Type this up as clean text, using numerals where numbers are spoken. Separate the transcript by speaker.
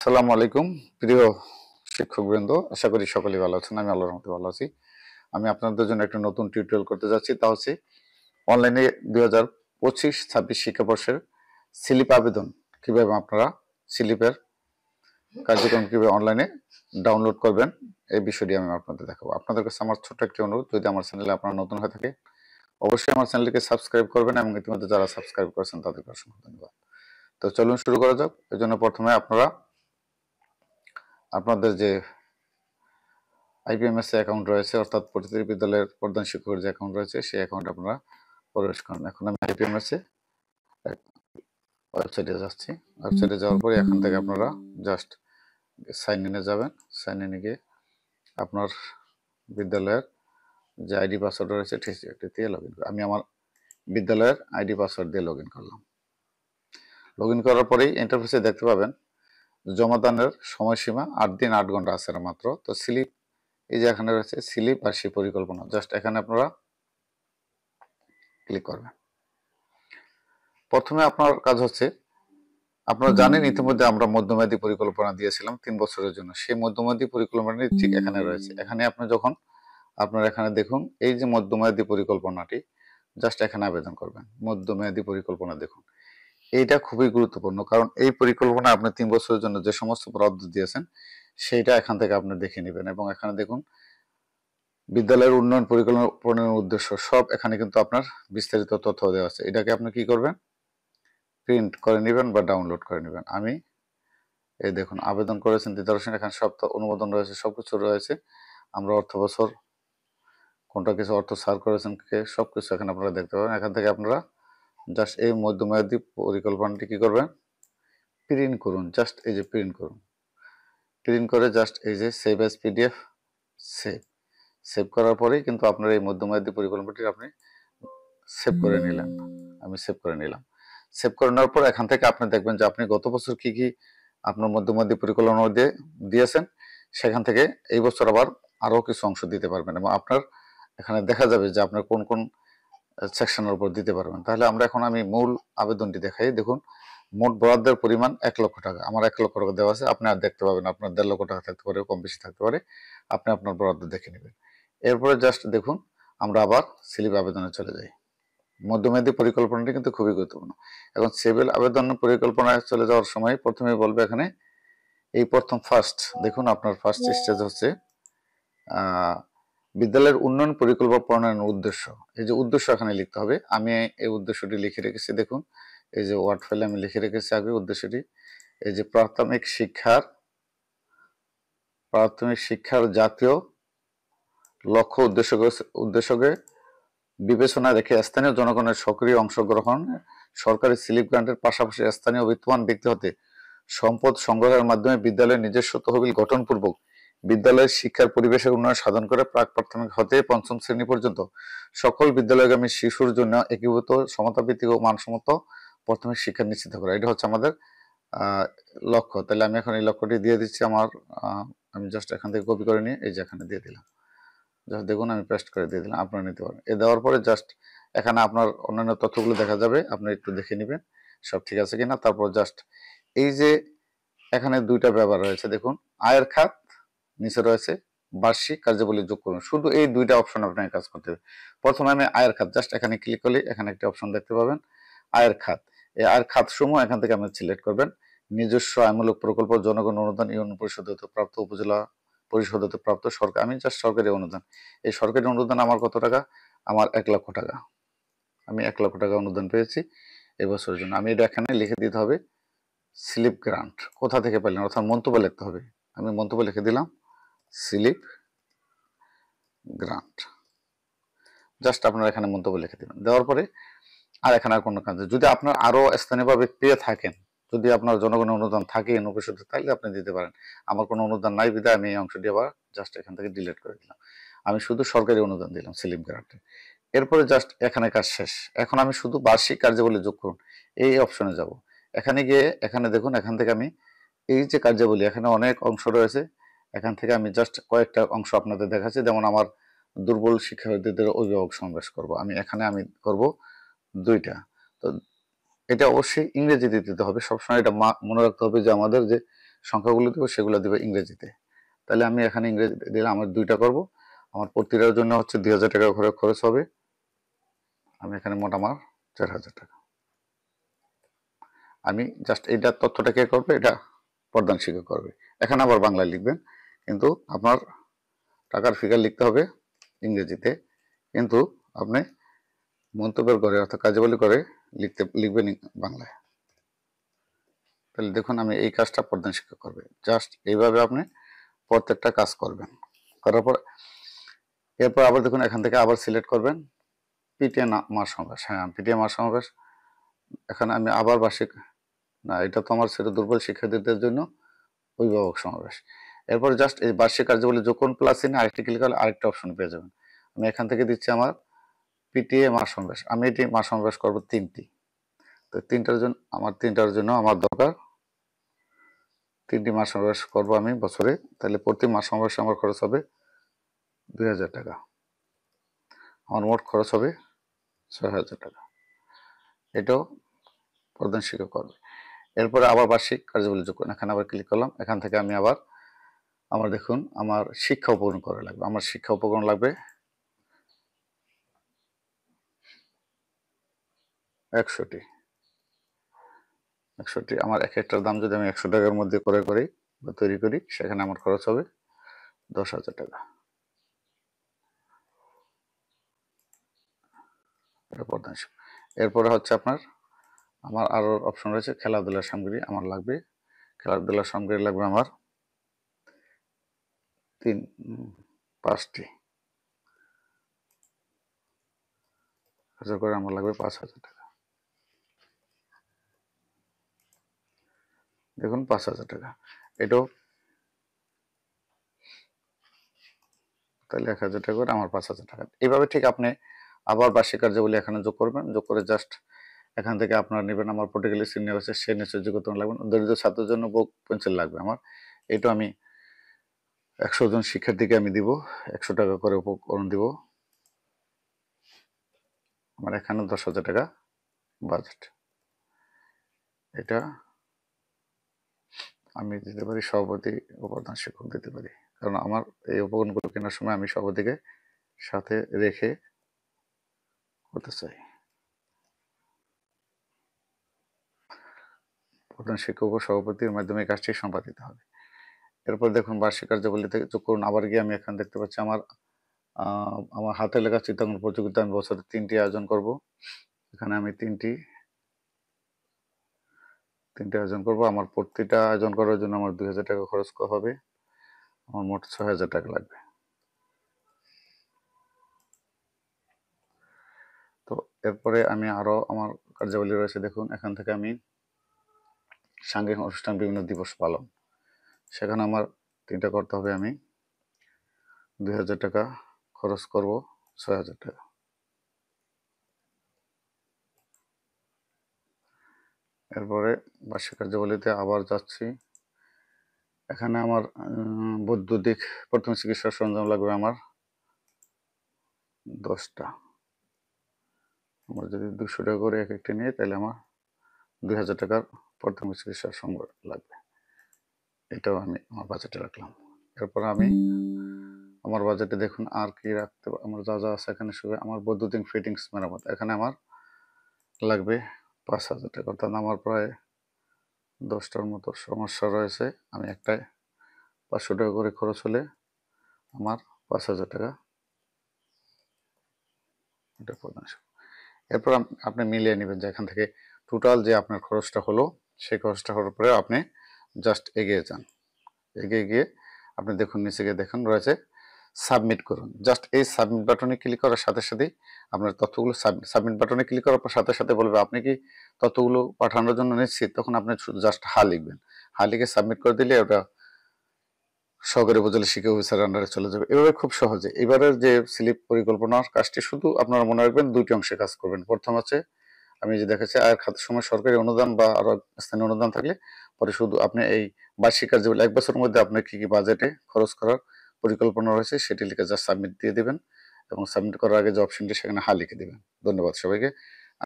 Speaker 1: আসসালামু আলাইকুম প্রিয় শিক্ষকবৃন্দ, আশা করি সকলেই ভালো আছেন। আমি আল্লাহর রহমতে ভালো আছি। আমি আপনাদের জন্য একটা নতুন টিউটোরিয়াল করতে যাচ্ছি, তা হচ্ছে অনলাইনে 2025-26 শিক্ষাবর্ষের স্লিপ আবেদন কিভাবে আপনারা স্লিপের কার্যক্রম কিভাবে অনলাইনে ডাউনলোড করবেন এই বিষয়টি আমি আপনাদের দেখাবো। আপনাদের কাছে আমার ছোট্ট একটি অনুরোধ, যদি আমার চ্যানেলে আপনারা নতুন হয়ে থাকে অবশ্যই আমার চ্যানেলটিকে সাবস্ক্রাইব করবেন এবং ইতিমধ্যে যারা সাবস্ক্রাইব করেছেন তাদেরকে অসংখ্য ধন্যবাদ। তো চলুন শুরু করা যাক। এর জন্য প্রথমে আপনারা আপনাদের যে আইপিএমএস অ্যাকাউন্ট রয়েছে, অর্থাৎ প্রতিটি বিদ্যালয়ের প্রধান শিক্ষকের যে অ্যাকাউন্ট রয়েছে সেই অ্যাকাউন্টে আপনারা প্রবেশ করেন। এখন আমি আইপিএমএস ওয়েবসাইটে যাচ্ছি। ওয়েবসাইটে যাওয়ার পরে এখান থেকে আপনারা জাস্ট সাইন ইনে যাবেন। সাইন ইনে গিয়ে আপনার বিদ্যালয়ের যে আইডি পাসওয়ার্ড রয়েছে সেটি দিয়ে লগ ইন করুন। আমি আমার বিদ্যালয়ের আইডি পাসওয়ার্ড দিয়ে লগ ইন করলাম। লগ ইন করার পরেই ইন্টারফেসে দেখতে পাবেন জমাদানের সময়সীমা 8 দিন 8 ঘন্টা আছে মাত্র। তো স্লিপ এই যে এখানে রয়েছে স্লিপ আর সেই পরিকল্পনা, জাস্ট এখানে আপনারা ক্লিক করবেন। প্রথমে আপনার কাজ হচ্ছে, আপনারা জানেন ইতিমধ্যে আমরা মধ্যমেয়াদী পরিকল্পনা দিয়েছিলাম 3 বছরের জন্য। সেই মধ্যমেয়াদী পরিকল্পনাটি ঠিক এখানে রয়েছে। এখানে আপনি যখন আপনারা এখানে দেখুন এই যে মধ্যমেয়াদী পরিকল্পনাটি, জাস্ট এখানে আবেদন করবেন। মধ্যমেয়াদী পরিকল্পনা দেখুন, এইটা খুবই গুরুত্বপূর্ণ, কারণ এই পরিকল্পনা আপনি 3 বছরের জন্য যে সমস্ত বরাদ্দ দিয়েছেন সেইটা এখান থেকে আপনি দেখে নেবেন। এবং এখানে দেখুন বিদ্যালয়ের উন্নয়ন পরিকল্পনার উদ্দেশ্য সব এখানে কিন্তু আপনার বিস্তারিত তথ্য দেওয়া আছে। এটাকে আপনি কি করবেন, প্রিন্ট করে নেবেন বা ডাউনলোড করে নেবেন। আমি এই দেখুন আবেদন করেছেন দিদারসেন, এখানে সব অনুমোদন রয়েছে, সবকিছু রয়েছে। আমরা অর্থ বছর কোনটা কিছু অর্থ সার করেছেন কে সবকিছু এখানে আপনারা দেখতে পাবেন। এখান থেকে আপনারা জাস্ট এই মধ্যমেয়াদী পরিকল্পনাটি কি করবেন, প্রিন্ট করুন। জাস্ট এই যে প্রিন্ট করুন, প্রিন্ট করে জাস্ট এই যে সেভ এজ পিডিএফ সেভ করার পরেই কিন্তু আপনার এই মধ্যমেয়াদী পরিকল্পনাটি আপনি সেভ করে নিলেন। আমি সেভ করে নিলাম। সেভ করে নেওয়ার পর এখান থেকে আপনি দেখবেন যে আপনি গত বছর কি কি আপনার মধ্যমেয়াদী পরিকল্পনা দিয়েছেন, সেখান থেকে এই বছর আবার আরো কিছু অংশ দিতে পারবেন এবং আপনার এখানে দেখা যাবে যে আপনার কোন কোন সেকশনের উপর দিতে পারবেন। তাহলে আমি মূল আবেদনটি দেখাই। দেখুন মোট বরাদ্দের পরিমাণ 1 লক্ষ টাকা। আমার 1 লক্ষ টাকা দেওয়া আছে, আপনি আর দেখতে পাবেন আপনার 1.5 লক্ষ টাকা থাকতে পারে, কম বেশি থাকতে পারে, আপনি আপনার বরাদ্দ দেখে নেবেন। এরপরে জাস্ট দেখুন আমরা আবার স্লিপ আবেদনে চলে যাই। মধ্যমেয়াদী পরিকল্পনাটি কিন্তু খুবই গুরুত্বপূর্ণ। এখন সিভিল আবেদন পরিকল্পনায় চলে যাওয়ার সময় প্রথমে বলবে এখানে এই প্রথম ফার্স্ট দেখুন আপনার ফার্স্ট স্টেজ হচ্ছে বিদ্যালয়ের উন্নয়ন পরিকল্পনা প্রণয়নের উদ্দেশ্য। এই যে উদ্দেশ্য এখানে লিখতে হবে। আমি এই উদ্দেশ্যটি লিখে রেখেছি, দেখুন এই যে ওয়ার্ড ফাইলে আমি লিখে রেখেছি আগে উদ্দেশ্যটি। এই যে প্রাথমিক শিক্ষার জাতীয় লক্ষ্য উদ্দেশ্যকে বিবেচনা রেখে স্থানীয় জনগণের সক্রিয় অংশগ্রহণ, সরকারি স্লিপ গ্রান্টের পাশাপাশি স্থানীয় বিত্তবান ব্যক্তি হতে সম্পদ সংগ্রহের মাধ্যমে বিদ্যালয়ের নিজস্ব তহবিল গঠনপূর্বক বিদ্যালয়ের শিক্ষার পরিবেশের উন্নয়ন সাধন করে প্রাক প্রাথমিক হতে পঞ্চম শ্রেণী পর্যন্ত সকল বিদ্যালয়গামী শিশুর জন্য একীভূত সমতাভিত্তিক ও মানসম্মত প্রাথমিক শিক্ষা নিশ্চিত করা। এটা হচ্ছে আমাদের লক্ষ্য। তাহলে আমি এখন এই লক্ষ্যটি দিয়ে দিচ্ছি আমার আমি জাস্ট এখান থেকে কপি করে নিয়ে এই যে এখানে দিয়ে দিলাম। জাস্ট দেখুন আমি পেস্ট করে দিয়ে দিলাম, আপনারা নিতে পারেন। দেওয়ার পরে জাস্ট এখানে আপনার অন্যান্য তথ্যগুলো দেখা যাবে, আপনি একটু দেখে নেবেন সব ঠিক আছে কিনা। তারপর জাস্ট এই যে এখানে দুইটা ব্যাপার রয়েছে, দেখুন আয়ের খাত, নিচে রয়েছে বার্ষিক কার্যাবলী যোগ করুন। শুধু এই দুইটা অপশন আপনাকে কাজ করতে হবে। প্রথমে আমি আয়ের খাত, জাস্ট এখানে ক্লিক করলে এখানে একটা অপশন দেখতে পাবেন আয়ের খাত। এই আয়ের খাত সমূহ এখান থেকে আপনি সিলেক্ট করবেন। নিজস্ব আয়মূলক প্রকল্প, জনগণ অনুদান, ইউনিয়ন পরিষদ হতে প্রাপ্ত, উপজেলা পরিষদ হতে প্রাপ্ত, সরকার, আমি জাস্ট সরকারি অনুদান। এই সরকারি অনুদান আমার কত টাকা, আমার 1 লক্ষ টাকা। আমি 1 লক্ষ টাকা অনুদান পেয়েছি এবছরের জন্য। আমি এটা এখানে লিখে দিতে হবে স্লিপ গ্রান্ট কোথা থেকে পেলেন, অর্থাৎ মন্তব্য লিখতে হবে। আমি মন্তব্য লিখে দিলাম স্লিপ গ্রান্ট। জাস্ট আপনারা এখানে মন্তব্য লিখে দিবেন। দেওয়ার পরে আর এখানে আর কোনো কাজ, যদি আপনার আরো স্থানীয়ভাবে পেয়ে থাকেন, যদি আপনার জনগণের অনুদান থাকে ইউনিভার্সিটি, তাহলে আপনি দিতে পারেন। আমার কোনো অনুদান নাই বিধায় আমি এই অংশটি আবার জাস্ট এখান থেকে ডিলিট করে দিলাম। আমি শুধু সরকারি অনুদান দিলাম স্লিপ গ্রান্টে। এরপরে জাস্ট এখানে কাজ শেষ। এখন আমি শুধু বার্ষিক কার্যাবলী যোগ করুন এই অপশনে যাব। এখানে গিয়ে এখানে দেখুন এখান থেকে আমি এই যে কার্যাবলী, এখানে অনেক অংশ রয়েছে। এখান থেকে আমি জাস্ট কয়েকটা অংশ আপনাদের দেখাচ্ছি। যেমন আমার দুর্বল শিক্ষার্থীদের অভিভাবক সমাবেশ করব, আমি এখানে করব 2টা। তো এটা অবশ্যই ইংরেজিতে দিতে হবে। সবসময় এটা মনে রাখতে হবে যে আমাদের যে সংখ্যাগুলো দেবো সেগুলো দেবে ইংরেজিতে। তাহলে আমি এখানে ইংরেজিতে দিলে আমার 2টা করব। আমার প্রতিটার জন্য হচ্ছে 2000 টাকা করে খরচ হবে। আমি এখানে মোট আমার 4000 টাকা। আমি জাস্ট এইটার তথ্যটা কে করবে, এটা প্রধান শিক্ষক করবে। এখানে আবার বাংলায় লিখবেন, কিন্তু আপনার টাকার ফিগার লিখতে হবে ইংরেজিতে, কিন্তু আপনি মন্তব্যের করে অর্থাৎ কার্যাবলী করে লিখবেন বাংলায়। তাহলে দেখুন আমি এই কাজটা প্রধান শিক্ষক করবে। জাস্ট এইভাবে আপনি প্রত্যেকটা কাজ করবেন। করার পর এরপর আবার দেখুন এখান থেকে আবার সিলেক্ট করবেন পিটিএ মাস সমাবেশ। হ্যাঁ, পিটিএ মাস সমাবেশ। এখানে আমি আবার বার্ষিক, না এটা তো আমার সেটা দুর্বল শিক্ষার্থীদের জন্য অভিভাবক সমাবেশ। এরপর জাস্ট এই বার্ষিক কার্যাবলী যখন প্লাস চিহ্নে আরেকটি ক্লিক করলে আরেকটা অপশন পেয়ে যাবেন। আমি এখান থেকে দিচ্ছি আমার পিটিএ মাস সমাবেশ। আমি এটি মাস সমাবেশ করবো 3টি। তো 3টার জন্য আমার দরকার 3টি মাস সমাবেশ করবো আমি বছরে। তাহলে প্রতি মাস সমাবেশে আমার খরচ হবে 2000 টাকা। আমার মোট খরচ হবে 6000 টাকা। এটাও প্রধান শিক্ষক করবে। এরপরে আবার বার্ষিক কার্যাবলী যোগ করুন। এখানে আবার ক্লিক করলাম। এখান থেকে আমি আবার আমার দেখুন আমার শিক্ষা উপকরণ করা লাগবে। আমার শিক্ষা উপকরণ লাগবে 100টি। আমার এক একটার দাম যদি আমি 100 টাকার মধ্যে করে করি বা তৈরি করি, সেখানে আমার খরচ হবে 10,000 টাকা। এরপরে হচ্ছে আমার আরো অপশন রয়েছে খেলাধুলার সামগ্রী। আমার লাগবে খেলাধুলার সামগ্রী লাগবে আমার 5টি। করে আমার লাগবে 5,000 টাকা। দেখুন 5,000 টাকা। এটাও তাহলে 1,000 টাকা করে আমার 5,000 টাকা। এইভাবে ঠিক আপনি আবার বার্ষিক কার্যাবলী এখানে যোগ করবেন। যোগ করে জাস্ট এখান থেকে আপনারা নেবেন আমার পর্টিকুলার সিনিয়র হচ্ছে সে নিশ্চয় যোগ্যতা লাগবে। দরিদ্র ছাত্রের জন্য বুক পেন্সিল লাগবে আমার। এটা আমি 100 জন শিক্ষার্থীকে আমি দিব 100 টাকা করে উপকরণ দিব। আমার এখানে 10,000 টাকা বাজেট। এটা আমি দিতে পারি সভাপতি ও প্রধান শিক্ষক দিতে পারি, কারণ আমার এই উপকরণগুলো কেনার সময় আমি সভাপতিকে সাথে রেখে করতে চাই। প্রধান শিক্ষক ও সভাপতির মাধ্যমে এই কাজটি সম্পাদিত হবে। এরপর দেখুন বার্ষিক কার্যাবলী থেকে যোগ করুন। আবার গিয়ে আমি এখানে দেখতে পাচ্ছি আমার হাতে লেখা চিত্রাঙ্কন প্রতিযোগিতা আমি বছরে 3টি আয়োজন করব। এখানে আমি 3টি আয়োজন করব। আমার প্রতিটা আয়োজন করার জন্য আমার 2000 টাকা খরচ হবে। আমার মোট 6000 টাকা লাগবে। তো এরপরে আমি আরো আমার কার্যাবলী রয়েছে দেখুন। এখান থেকে আমি সাংঘিক অনুষ্ঠান বিভিন্ন দিবস পালন, সেখানে আমার 3টা করতে হবে। আমি 2000 টাকা খরচ করব, 6000 টাকা। এরপরে বার্ষিক কার্যাবলীতে আবার যাচ্ছি। এখানে আমার বৈদ্যুতিক প্রাথমিক চিকিৎসা সরঞ্জাম লাগবে আমার 10টা। আমার যদি 200 টাকা করে এক একটি নিয়ে, তাহলে আমার 2000 টাকার প্রাথমিক চিকিৎসার সঙ্গে লাগবে। এটাও আমি আমার বাজেটে রাখলাম। এরপর আমি আমার বাজেটে দেখুন আর কি রাখতে, আমার যা যা আছে এখানে শুধু আমার বৈদ্যুতিক ফিটিংস মেরামত, এখানে আমার লাগবে 5,000 টাকা। অর্থাৎ আমার প্রায় 10টার মতো সমস্যা রয়েছে। আমি একটায় 500 টাকা করে খরচ হলে আমার 5,000 টাকা এটা প্রদান। এরপর আপনি মিলিয়ে নেবেন যে এখান থেকে টোটাল যে আপনার খরচটা হলো, সেই খরচটা হওয়ার পরে আপনি জাস্ট এগিয়ে যান। এগিয়ে গিয়ে আপনি দেখুন নিচে গিয়ে দেখুন রয়েছে সাবমিট করুন। জাস্ট এই সাবমিট বাটনে ক্লিক করার সাথে সাথেই আপনার তথ্যগুলো সাবমিট বাটনে ক্লিক করার পর সাথে সাথে বলবে আপনি কি তথ্যগুলো পাঠানোর জন্য নিশ্চিত। তখন আপনি জাস্ট হা লিখবেন। হা লিখে সাবমিট করে দিলে ওটা সহকারী উপজেলা শিক্ষা অফিসারের আন্ডারে চলে যাবে। এভাবে খুব সহজে এবারের যে স্লিপ পরিকল্পনার কাজটি শুধু আপনারা মনে রাখবেন 2টি অংশে কাজ করবেন। প্রথম হচ্ছে আমি যে দেখাচ্ছি আয়ের খাতের সময় সরকারি অনুদান বা আরো স্থানীয় অনুদান থাকলে পরে শুধু আপনি এই বার্ষিক কার্যাবলী 1 বছরের মধ্যে আপনার কি কি বাজেটে খরচ করার পরিকল্পনা রয়েছে সেটি লিখে জাস্ট সাবমিট দিয়ে দিবেন এবং সাবমিট করার আগে যে অপশনটি সেখানে হা লিখে দিবেন। ধন্যবাদ সবাইকে।